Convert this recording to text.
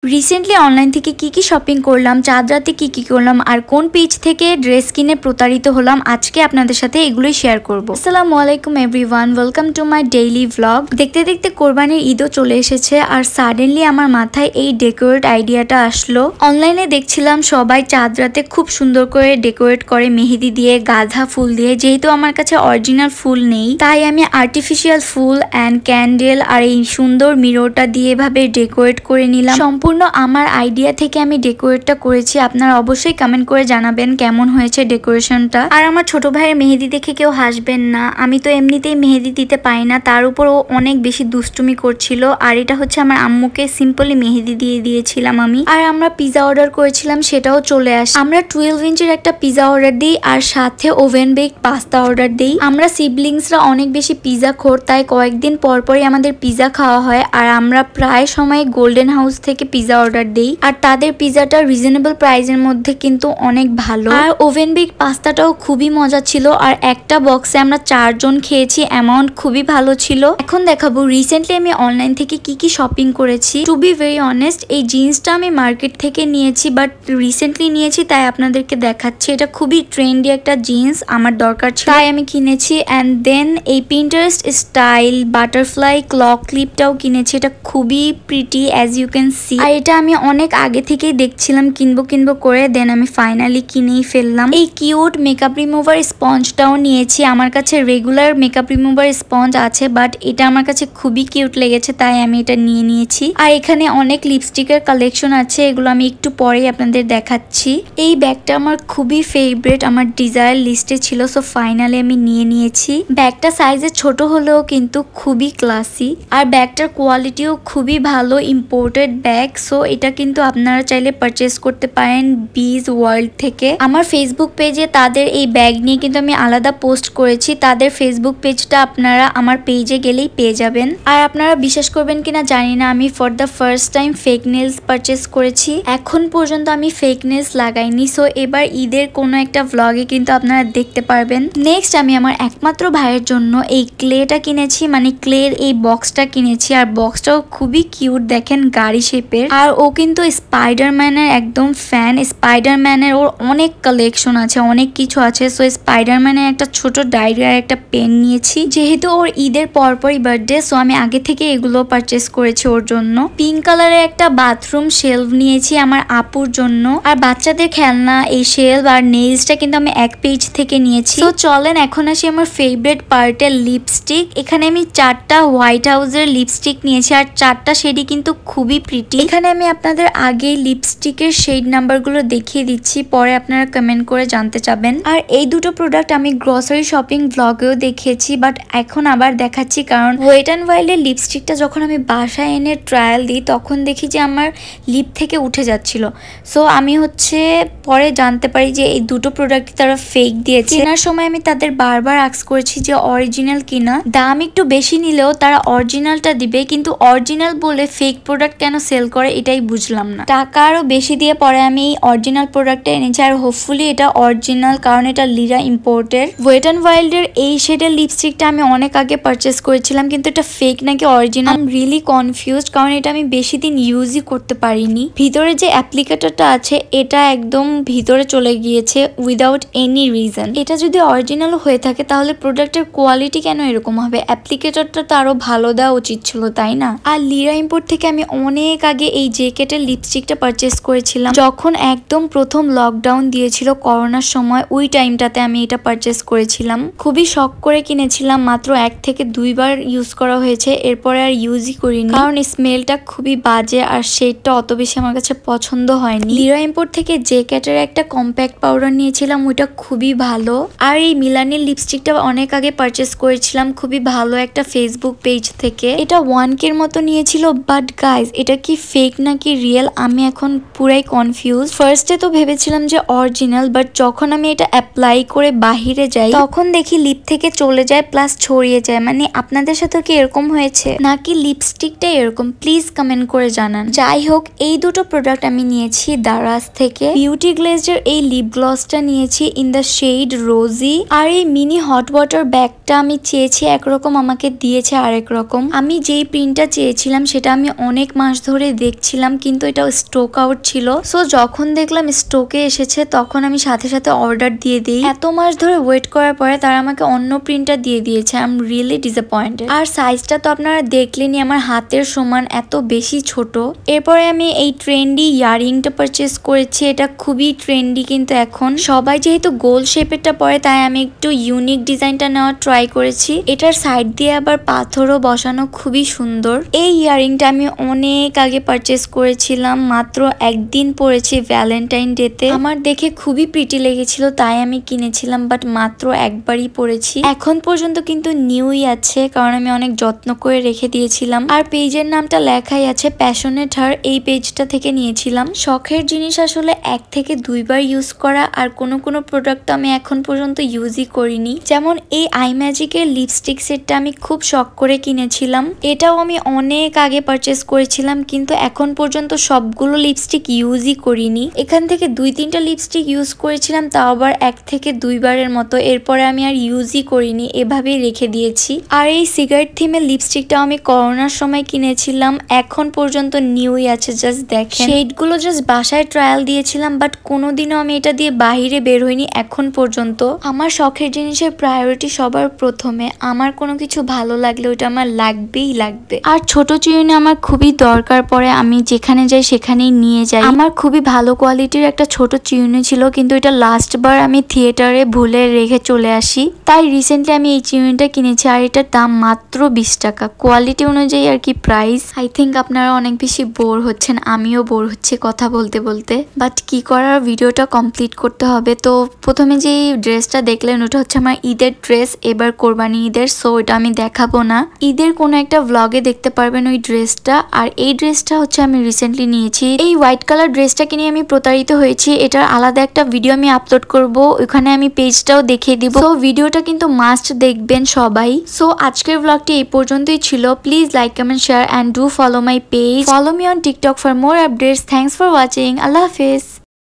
Recently online থেকে কি shopping করলাম, চাঁদ রাতে কি করলাম আর কোন পেজ থেকে ড্রেস কিনে প্রতারিত হলাম, আজকে আপনাদের সাথে এগুলোই শেয়ার করব। আসসালামু আলাইকুম everyone, welcome to my daily vlog. দেখতে দেখতে কোরবানির ঈদও চলে এসেছে আর সাডেনলি আমার মাথায় এই ডেকোরেট আইডিয়াটা আসলো। অনলাইনে দেখছিলাম সবাই চাঁদ রাতে খুব সুন্দর করে ডেকোরেট করে মেহেদি দিয়ে, গাঁদা ফুল দিয়ে। যেহেতু আমার কাছে অরিজিনাল ফুল নেই, তাই আমি আর্টিফিশিয়াল ফুল অ্যান্ড ক্যান্ডেল আর এই সুন্দর মিররটা দিয়ে এভাবে ডেকোরেট করে নিলাম। সম্পূর্ণ আমার আইডিয়া থেকে আমি ডেকোরেটটা করেছি। আপনারা অবশ্যই কমেন্ট করে জানাবেন কেমন হয়েছে ডেকোরেশনটা। আর আমার ছোট ভাইয়ের মেহেদি দেখে কেউ হাসবেন না, আমি তো এমনিতেই মেহেদি দিতে পারি না, তার উপর ও অনেক বেশি দুষ্টুমি করছিল। আর এটা হচ্ছে আমার আম্মুকে সিম্পলি মেহেদি দিয়ে দিয়েছিলাম আমি। আর আমরা পিজা অর্ডার করেছিলাম, সেটাও চলে আসে। আমরা 12 ইঞ্চির একটা পিজা অর্ডার দিই আর সাথে ওভেন বেকড পাস্তা অর্ডার দিই। আমরা সিবলিংসরা অনেক বেশি পিজা খোর, তাই কয়েকদিন পরপরই আমাদের পিজা খাওয়া হয়। আর আমরা প্রায় সময় গোল্ডেন হাউস থেকে পিজা অর্ডার দেই আর তাদের পিজাটা রিজনেবল প্রাইসের মধ্যে কিন্তু অনেক ভালো। আর ওভেন বেকড পাস্তাটাও খুবই মজা ছিল আর একটা বক্সে আমরা 4 জন খেয়েছি, অ্যামাউন্ট খুবই ভালো ছিল। এখন দেখাবো রিসেন্টলি আমি অনলাইন থেকে কি শপিং করেছি। টু বি ভেরি অনেস্ট, এই জিন্সটা আমি মার্কেট থেকে নিয়েছি, বাট রিসেন্টলি নিয়েছি তাই আপনাদেরকে দেখাচ্ছি। এটা খুবই ট্রেন্ডি একটা জিন্স, আমার দরকার ছিল তাই আমি কিনেছি। অ্যান্ড দেন এই পিন্টারেস্ট স্টাইল বাটারফ্লাই ক্লক ক্লিপটাও কিনেছি, এটা খুবই pretty as you can see. আর এটা আমি অনেক আগে থেকেই দেখছিলাম কিনবো করে, দেন আমি ফাইনালি কিনেই ফেললাম। এই কিউট মেকআপ রিমুভার স্পঞ্জটাও নিয়েছি। আমার কাছে রেগুলার মেকআপ রিমুভার স্পঞ্জ আছে, বাট এটা আমার কাছে খুবই কিউট লেগেছে তাই আমি এটা নিয়েছি। আর এখানে অনেক লিপস্টিকের কালেকশন আছে, এগুলো আমি একটু পরেই আপনাদের দেখাচ্ছি। এই ব্যাগটা আমার খুবই ফেভারিট, আমার ডিজায়ার লিস্টে ছিল, সো ফাইনালি আমি নিয়েছি। ব্যাগটা সাইজে ছোট হলেও কিন্তু খুবই ক্লাসি আর ব্যাগটার কোয়ালিটিও খুবই ভালো, ইম্পোর্টেড ব্যাগ। সো এটা কিন্তু আপনারা চাইলে পারচেস করতে পারেন বিজ ওয়ার্ল্ড থেকে। আমার ফেসবুক পেজে তাদের এই ব্যাগ নিয়ে কিন্তু আমি আলাদা পোস্ট করেছি, তাদের ফেসবুক পেজটা আপনারা আমার পেজে গেলেই পেয়ে যাবেন। আর আপনারা বিশ্বাস করবেন কিনা জানি না, আমি for the first time fake nails purchase করেছি। এখন পর্যন্ত আমি ফেক নেলস লাগাইনি, সো এবার ঈদের কোনো একটা ভ্লগে কিন্তু আপনারা দেখতে পারবেন। নেক্সট আমি আমার একমাত্র ভাইয়ের জন্য এই ক্লেটা কিনেছি, মানে ক্লের এই বক্সটা কিনেছি। আর বক্সটাও খুবই কিউট, দেখেন গাড়ি শেপের। আর ও কিন্তু স্পাইডারম্যানের একদম ফ্যান। স্পাইডারম্যানের ওর অনেক কালেকশন আছে, অনেক কিছু আছে। সো স্পাইডারম্যানের একটা ছোট ডায়েরি আর একটা পেন নিয়েছি, যেহেতু ওর ঈদের পরপরই বার্থডে, সো আমি আগে থেকে এগুলো পারচেস করেছি ওর জন্য। পিঙ্ক কালারের একটা বাথরুম শেলফ নিয়েছি আমার আপুর জন্য। আর বাচ্চাদের খেলনা এই শেলফ আর নেইলসটা কিন্তু আমি এক পেজ থেকে নিয়েছি। তো চলেন এখন আসি আমার ফেভারিট পার্টের লিপস্টিক। এখানে আমি 4টা হোয়াইট হাউসের লিপস্টিক নিয়েছি আর 4টা শেডই কিন্তু খুবই প্রিটি। এখানে আমি আপনাদের আগে লিপস্টিকের শেড নাম্বারগুলো দেখিয়ে দিচ্ছি, পরে আপনারা কমেন্ট করে জানতে চাবেন। আর এই দুটো প্রোডাক্ট আমি গ্রসারি শপিং ভ্লগেও দেখিয়েছি, বাট এখন আবার দেখাচ্ছি কারণ ওয়েট অ্যান্ড ওয়াইল্ডের লিপস্টিকটা যখন আমি বাসায় এনে ট্রায়াল দিই তখন দেখি যে আমার লিপ থেকে উঠে যাচ্ছিল। সো আমি পরে জানতে পারি যে এই দুটো প্রোডাক্টই তারা ফেক দিয়েছে। কেনার সময় আমি তাদের বারবার আস্ক করেছি যে অরিজিনাল কিনা, দাম একটু বেশি নিলেও তারা অরিজিনালটা দিবে, কিন্তু অরিজিনাল বলে ফেক প্রোডাক্ট কেন সেল করে এটাই বুঝলাম না। টাকা আরো বেশি দিয়ে পরে আমি এই অরিজিনাল প্রোডাক্টটা এনেছি আর হোপফুলি এটা অরিজিনাল, কারণ এটা লিরা ইম্পোর্টের। ওয়েট অ্যান্ড ওয়াইল্ডের এই শেডের লিপস্টিকটা আমি অনেক আগে পারচেস করেছিলাম, কিন্তু এটা ফেক নাকি original I am really confused, কারণ এটা আমি বেশি দিন ইউজই করতে পারিনি। ভিতরে যে অ্যাপ্লিকেটরটা আছে এটা একদম ভিতরে চলে গিয়েছে উইদাউট এনি রিজন। এটা যদি অরিজিনাল হয়ে থাকে তাহলে প্রোডাক্টের কোয়ালিটি কেন এরকম হবে? অ্যাপ্লিকেটরটা তো আরো ভালো দেওয়া উচিত ছিল, তাই না? আর লিরা ইম্পোর্ট থেকে আমি অনেক আগে এই জ্যাকেটের লিপস্টিকটা পারচেস করেছিলাম, যখন একদম প্রথম লকডাউন দিয়েছিল করোনার সময়, ওই টাইমটাতে আমি এটা পারচেস করেছিলাম। খুবই শখ করে কিনেছিলাম, মাত্র 1 থেকে 2 বার ইউজ করা হয়েছে, এরপরে আর ইউজই করিনি কারণ স্মেলটা খুবই বাজে আর শেডটা অত বেশি আমার কাছে পছন্দ হয়নি। লিরা ইম্পোর্ট থেকে জ্যাকেটের একটা কম্প্যাক্ট পাউডার নিয়েছিলাম, ওইটা খুবই ভালো। আর এই মিলানির লিপস্টিকটা অনেক আগে পারচেস করেছিলাম খুবই ভালো একটা ফেসবুক পেজ থেকে। এটা 1K এর মতো নিয়েছিল, বাট গাইজ এটা কি ফেক নাকি রিয়েল আমি এখন পুরাই কনফিউজ। ফার্স্টে তো ভেবেছিলাম যে অরিজিনাল, বাট যখন আমি এটা অ্যাপ্লাই করে বাহিরে যাই তখন দেখি লিপ থেকে চলে যায় প্লাস ছড়িয়ে যায়। মানে আপনাদের সাথে কি এরকম হয়েছে নাকি লিপস্টিকটাই এরকম? প্লিজ কমেন্ট করে জানান। যাই হোক, এই দুটো প্রোডাক্ট আমি নিয়েছি দারাজ থেকে। বিউটি গ্লেজের এই লিপ গ্লসটা নিয়েছি ইন দ্য শেড রোজি। আর এই মিনি হট ওয়াটার ব্যাগটা আমি চেয়েছি একরকম, আমাকে দিয়েছে আরেক রকম। আমি যেই প্রিন্টটা চেয়েছিলাম সেটা আমি অনেক মাস ধরে দেখছিলাম, কিন্তু এটা স্টক আউট ছিল। সো যখন দেখলাম স্টকে এসেছে তখন আমি সাথে সাথে অর্ডার দিয়ে দিই। এত মাস ধরে ওয়েট করার পরে তারা আমাকে অন্য প্রিন্টটা দিয়ে দিয়েছে। I am really disappointed. আর সাইজটা তো আপনারা দেখলেনই, আমার হাতের সমান, এত বেশি ছোট। এরপরে আমি এই ট্রেন্ডি ইয়ারিংটা পারচেস করেছি। এটা খুবই ট্রেন্ডি, কিন্তু এখন সবাই যেহেতু গোল শেপেরটা পরে তাই আমি একটু ইউনিক ডিজাইনটা নেওয়ার ট্রাই করেছি। এটার সাইড দিয়ে আবার পাথরও বসানো, খুবই সুন্দর। এই ইয়ারিংটা আমি অনেক আগে পারচেস করেছিলাম, মাত্র একদিন পরেছি ভ্যালেন্টাইন ডেতে। আমার দেখে খুবই প্রিটি লেগেছিল তাই আমি কিনেছিলাম, বাট মাত্র একবারই পরেছি। এখন পর্যন্ত কিন্তু নিউই আছে, কারণ আমি অনেক যত্ন করে রেখে দিয়েছিলাম। আর পেজের নামটা লেখাই আছে প্যাশনেট হার, এই পেজটা থেকে নিয়েছিলাম। শখের জিনিস আসলে 1 থেকে 2 বার ইউজ করা, আর কোনো প্রোডাক্ট আমি এখন পর্যন্ত ইউজই করিনি। যেমন এই আই ম্যাজিকের লিপস্টিক সেটটা আমি খুব শখ করে কিনেছিলাম। এটাও আমি অনেক আগে পারচেস করেছিলাম, কিন্তু এখন পর্যন্ত সবগুলো লিপস্টিক ইউজই করিনি। এখান থেকে 2-3টা লিপস্টিক ইউজ করেছিলাম, তাও আবার 1 থেকে 2 বারের মতো। এরপরে আমি আর ইউজই করিনি, এভাবেই রেখে দিয়েছি। আর এই সিগারেট থিমের লিপস্টিকটাও আমি করোনার সময় কিনেছিলাম, এখন পর্যন্ত নিউই আছে। জাস্ট দেখেন, শেডগুলো জাস্ট বাসায় ট্রায়াল দিয়েছিলাম, বাট কোনোদিনও আমি এটা দিয়ে বাহিরে বের হইনি এখন পর্যন্ত। আমার শখের জিনিসের প্রায়োরিটি সবার প্রথমে। আমার কোনো কিছু ভালো লাগলে ওটা আমার লাগবেই লাগবে। আর ছোট চিরুনি আমার খুবই দরকার পড়ে, আমি যেখানে যাই সেখানেই নিয়ে যাই। আমার খুবই ভালো কোয়ালিটির একটা ছোট চিরুনি ছিল, কিন্তু এটা লাস্ট বার আমি থিয়েটারে ভুলে রেখে চলে আসি, তাই রিসেন্টলি আমি এই চিরুনিটা কিনেছি। আর এটার দাম মাত্র 20 টাকা, কোয়ালিটি অনুযায়ী আর কি প্রাইস। আই থিঙ্ক আপনারা অনেক বেশি বোর হচ্ছেন, আমিও বোর হচ্ছি কথা বলতে বলতে, বাট কি করার, ভিডিওটা কমপ্লিট করতে হবে। তো প্রথমে যে ড্রেসটা দেখলেন ওটা হচ্ছে আমার ঈদের ড্রেস, এবার কোরবানি ঈদের। সো এটা আমি দেখাবো না, ঈদের কোনো একটা ভ্লগে দেখতে পারবেন ওই ড্রেসটা। আর এই ড্রেসটা হচ্ছে আমি রিসেন্টলি নিয়েছি। এই হোয়াইট কালার ড্রেসটাকে নিয়ে আমি প্রতারিত হয়েছি, এটার আলাদা একটা ভিডিও আমি আপলোড করব, ওখানে আমি পেজটাও দেখিয়ে দিব। সো ভিডিওটা কিন্তু মাস্ট দেখবেন সবাই। সো আজকের ভ্লগটি এই পর্যন্তই ছিল। Please like, comment, share and do follow my page. Follow me on TikTok for more updates. Thanks for watching. আল্লাহ হাফেজ।